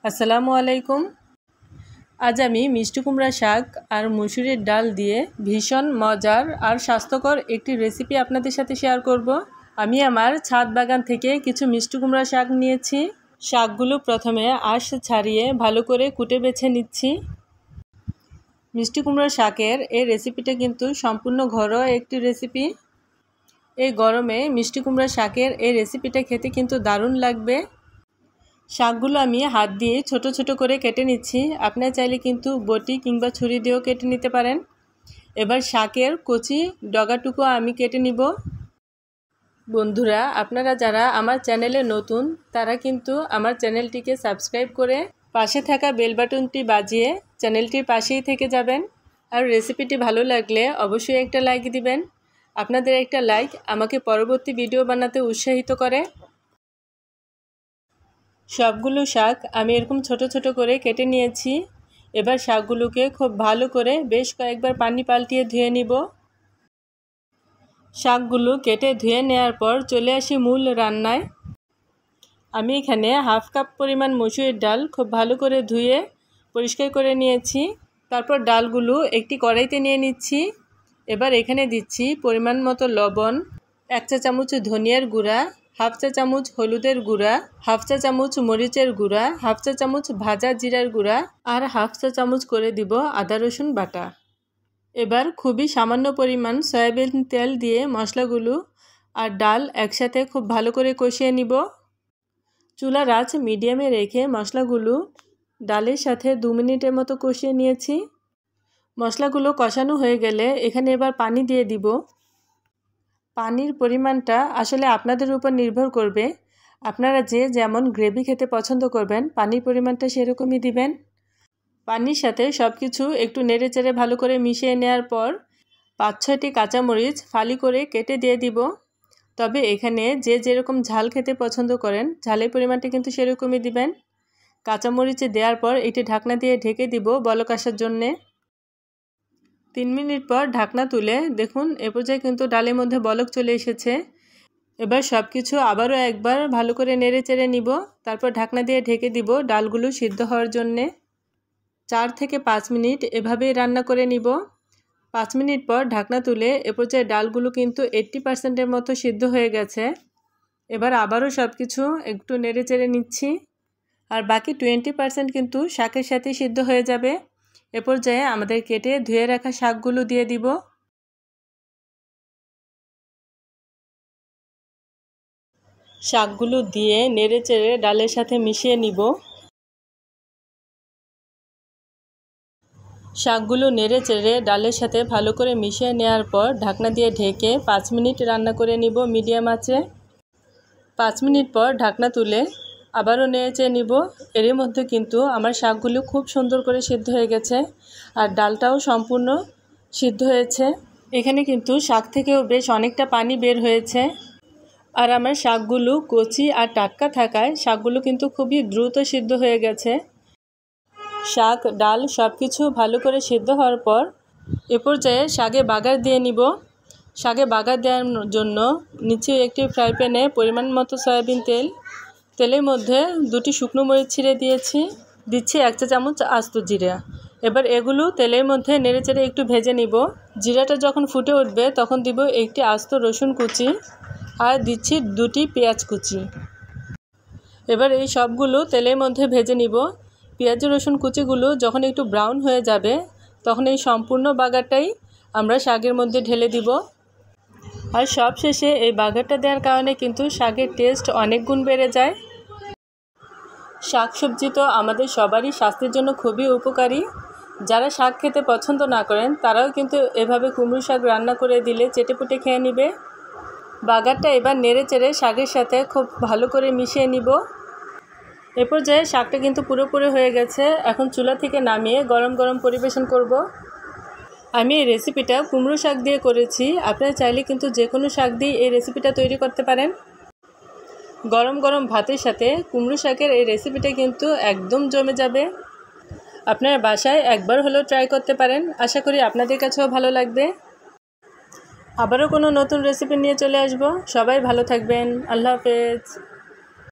আসসালামু আলাইকুম। আজ আমি মিষ্টি কুমড়া শাক আর মসুরের ডাল দিয়ে ভীষণ মজার আর স্বাস্থ্যকর একটি রেসিপি আপনাদের সাথে শেয়ার করব। আমি আমার ছাদ বাগান থেকে কিছু মিষ্টি কুমড়া শাক নিয়েছি। শাকগুলো প্রথমে আঁশ ছাড়িয়ে ভালো করে কুটে বেছে নিচ্ছি। মিষ্টি কুমড়া শাকের এই রেসিপিটা কিন্তু সম্পূর্ণ ঘরোয়া একটি রেসিপি। এই গরমে মিষ্টি কুমড়া শাকের এই রেসিপিটা খেতে কিন্তু দারুণ লাগবে। শাকগুলো আমি হাত দিয়ে ছোট ছোট করে কেটে নিচ্ছি। আপনারা চাইলে কিন্তু বটি কিংবা ছুরি দিয়েও কেটে নিতে পারেন। এবার শাকের কচি ডগাটুকু আমি কেটে নিব। বন্ধুরা, আপনারা যারা আমার চ্যানেলে নতুন তারা কিন্তু আমার চ্যানেলটিকে সাবস্ক্রাইব করে পাশে থাকা বেল বাটনটি বাজিয়ে চ্যানেলটির পাশেই থেকে যাবেন। আর রেসিপিটি ভালো লাগলে অবশ্যই একটা লাইক দিবেন। আপনাদের একটা লাইক আমাকে পরবর্তী ভিডিও বানাতে উৎসাহিত করে। সবগুলো শাক আমি এরকম ছোট ছোট করে কেটে নিয়েছি। এবার শাকগুলোকে খুব ভালো করে বেশ কয়েকবার পানি পাল্টিয়ে ধুয়ে নিব। শাকগুলো কেটে ধুয়ে নেওয়ার পর চলে আসি মূল রান্নায়। আমি এখানে হাফ কাপ পরিমাণ মসুরের ডাল খুব ভালো করে ধুয়ে পরিষ্কার করে নিয়েছি। তারপর ডালগুলো একটি কড়াইতে নিয়ে নিচ্ছি। এবার এখানে দিচ্ছি পরিমাণ মতো লবণ, 1 চা চামচ ধনিয়ার গুঁড়া, হাফ চা চামচ হলুদের গুঁড়া, হাফ চা চামচ মরিচের গুঁড়া, হাফ চা চামচ ভাজা জিরার গুঁড়া আর হাফ চা চামচ করে দিব আদা রসুন বাটা। এবার খুবই সামান্য পরিমাণ সয়াবিন তেল দিয়ে মশলাগুলো আর ডাল একসাথে খুব ভালো করে কষিয়ে নিব। চুলার আঁচ মিডিয়ামে রেখে মশলাগুলো ডালের সাথে 2 মিনিটের মতো কষিয়ে নিয়েছি। মশলাগুলো কষানো হয়ে গেলে এখানে এবার পানি দিয়ে দিব। পানির পরিমাণটা আসলে আপনাদের উপর নির্ভর করবে। আপনারা যে যেমন গ্রেভি খেতে পছন্দ করবেন পানির পরিমাণটা সেরকমই দিবেন। পানির সাথে সব কিছু একটু নেড়েচেড়ে ভালো করে মিশিয়ে নেওয়ার পর 5-6টি কাঁচামরিচ ফালি করে কেটে দিয়ে দিব। তবে এখানে যে যেরকম ঝাল খেতে পছন্দ করেন ঝালের পরিমাণটা কিন্তু সেরকমই দিবেন। কাঁচামরিচে দেওয়ার পর এটি ঢাকনা দিয়ে ঢেকে দিব বলক আসার জন্যে। 3 মিনিট পর ঢাকনা তুলে দেখুন এ পর্যায়ে কিন্তু ডালের মধ্যে বলক চলে এসেছে। এবার সব কিছু আবারও একবার ভালো করে নেড়ে চেড়ে নিব। তারপর ঢাকনা দিয়ে ঢেকে দিব ডালগুলো সিদ্ধ হওয়ার জন্যে। 4 থেকে 5 মিনিট এভাবেই রান্না করে নিব। 5 মিনিট পর ঢাকনা তুলে এ পর্যায়ে ডালগুলো কিন্তু 80%-এর মতো সিদ্ধ হয়ে গেছে। এবার আবারও সব কিছু একটু নেড়ে চেড়ে নিচ্ছি। আর বাকি 20% কিন্তু শাকের সাথে সিদ্ধ হয়ে যাবে। এ পর্যায়ে আমাদের কেটে ধুয়ে রাখা শাকগুলো দিয়ে দিব। শাকগুলো দিয়ে নেড়ে চেড়ে ডালের সাথে মিশিয়ে নিব। শাকগুলো নেড়ে চেড়ে ডালের সাথে ভালো করে মিশিয়ে নেওয়ার পর ঢাকনা দিয়ে ঢেকে 5 মিনিট রান্না করে নিব মিডিয়াম আঁচে। 5 মিনিট পর ঢাকনা তুলে আবারও নেড়ে চেড়ে নিব। এর মধ্যে কিন্তু আমার শাকগুলো খুব সুন্দর করে সিদ্ধ হয়ে গেছে আর ডালটাও সম্পূর্ণ সিদ্ধ হয়েছে। এখানে কিন্তু শাক থেকেও বেশ অনেকটা পানি বের হয়েছে। আর আমার শাকগুলো কচি আর টাটকা থাকায় শাকগুলো কিন্তু খুবই দ্রুত সিদ্ধ হয়ে গেছে। শাক ডাল সব কিছু ভালো করে সিদ্ধ হওয়ার পর এ পর্যায়ে শাকে বাগার দিয়ে নিব। শাকে বাগার দেওয়ার জন্য নিচে একটি ফ্রাই প্যানে পরিমাণ মতো সয়াবিন তেল, তেলের মধ্যে 2টি শুকনো মরিচ ছিঁড়ে দিচ্ছি 1 চা চামচ আস্ত জিরা। এবার এগুলো তেলের মধ্যে নেড়েচেড়ে একটু ভেজে নিব। জিরাটা যখন ফুটে উঠবে তখন দিব একটি আস্ত রসুন কুচি আর দিচ্ছি 2টি পেঁয়াজ কুচি। এবার এই সবগুলো তেলের মধ্যে ভেজে নিব। পেঁয়াজ রসুন কুচিগুলো যখন একটু ব্রাউন হয়ে যাবে তখন এই সম্পূর্ণ বাগারটাই আমরা শাকের মধ্যে ঢেলে দিব। আর সব শেষে এই বাগারটা দেওয়ার কারণে কিন্তু শাকের টেস্ট অনেক গুণ বেড়ে যায়। শাক সবজি তো আমাদের সবারই স্বাস্থ্যের জন্য খুবই উপকারী। যারা শাক খেতে পছন্দ না করেন তারাও কিন্তু এভাবে কুমড়ো শাক রান্না করে দিলে চেটেপুটে খেয়ে নেবে। বাগারটা এবার নেড়ে চেড়ে শাকের সাথে খুব ভালো করে মিশিয়ে নিব। এ পর্যায়ে শাকটা কিন্তু পুরোপুরি হয়ে গেছে। এখন চুলা থেকে নামিয়ে গরম গরম পরিবেশন করব। আমি এই রেসিপিটা কুমড়ো শাক দিয়ে করেছি। আপনারা চাইলে কিন্তু যে কোনো শাক দিয়ে এই রেসিপিটা তৈরি করতে পারেন। গরম গরম ভাতের সাথে কুমড়ো শাকের এই রেসিপিটা কিন্তু একদম জমে যাবে। আপনারা বাসায় একবার হলেও ট্রাই করতে পারেন। আশা করি আপনাদের কাছেও ভালো লাগবে। আবারও কোনো নতুন রেসিপি নিয়ে চলে আসব। সবাই ভালো থাকবেন। আল্লাহ হাফেজ।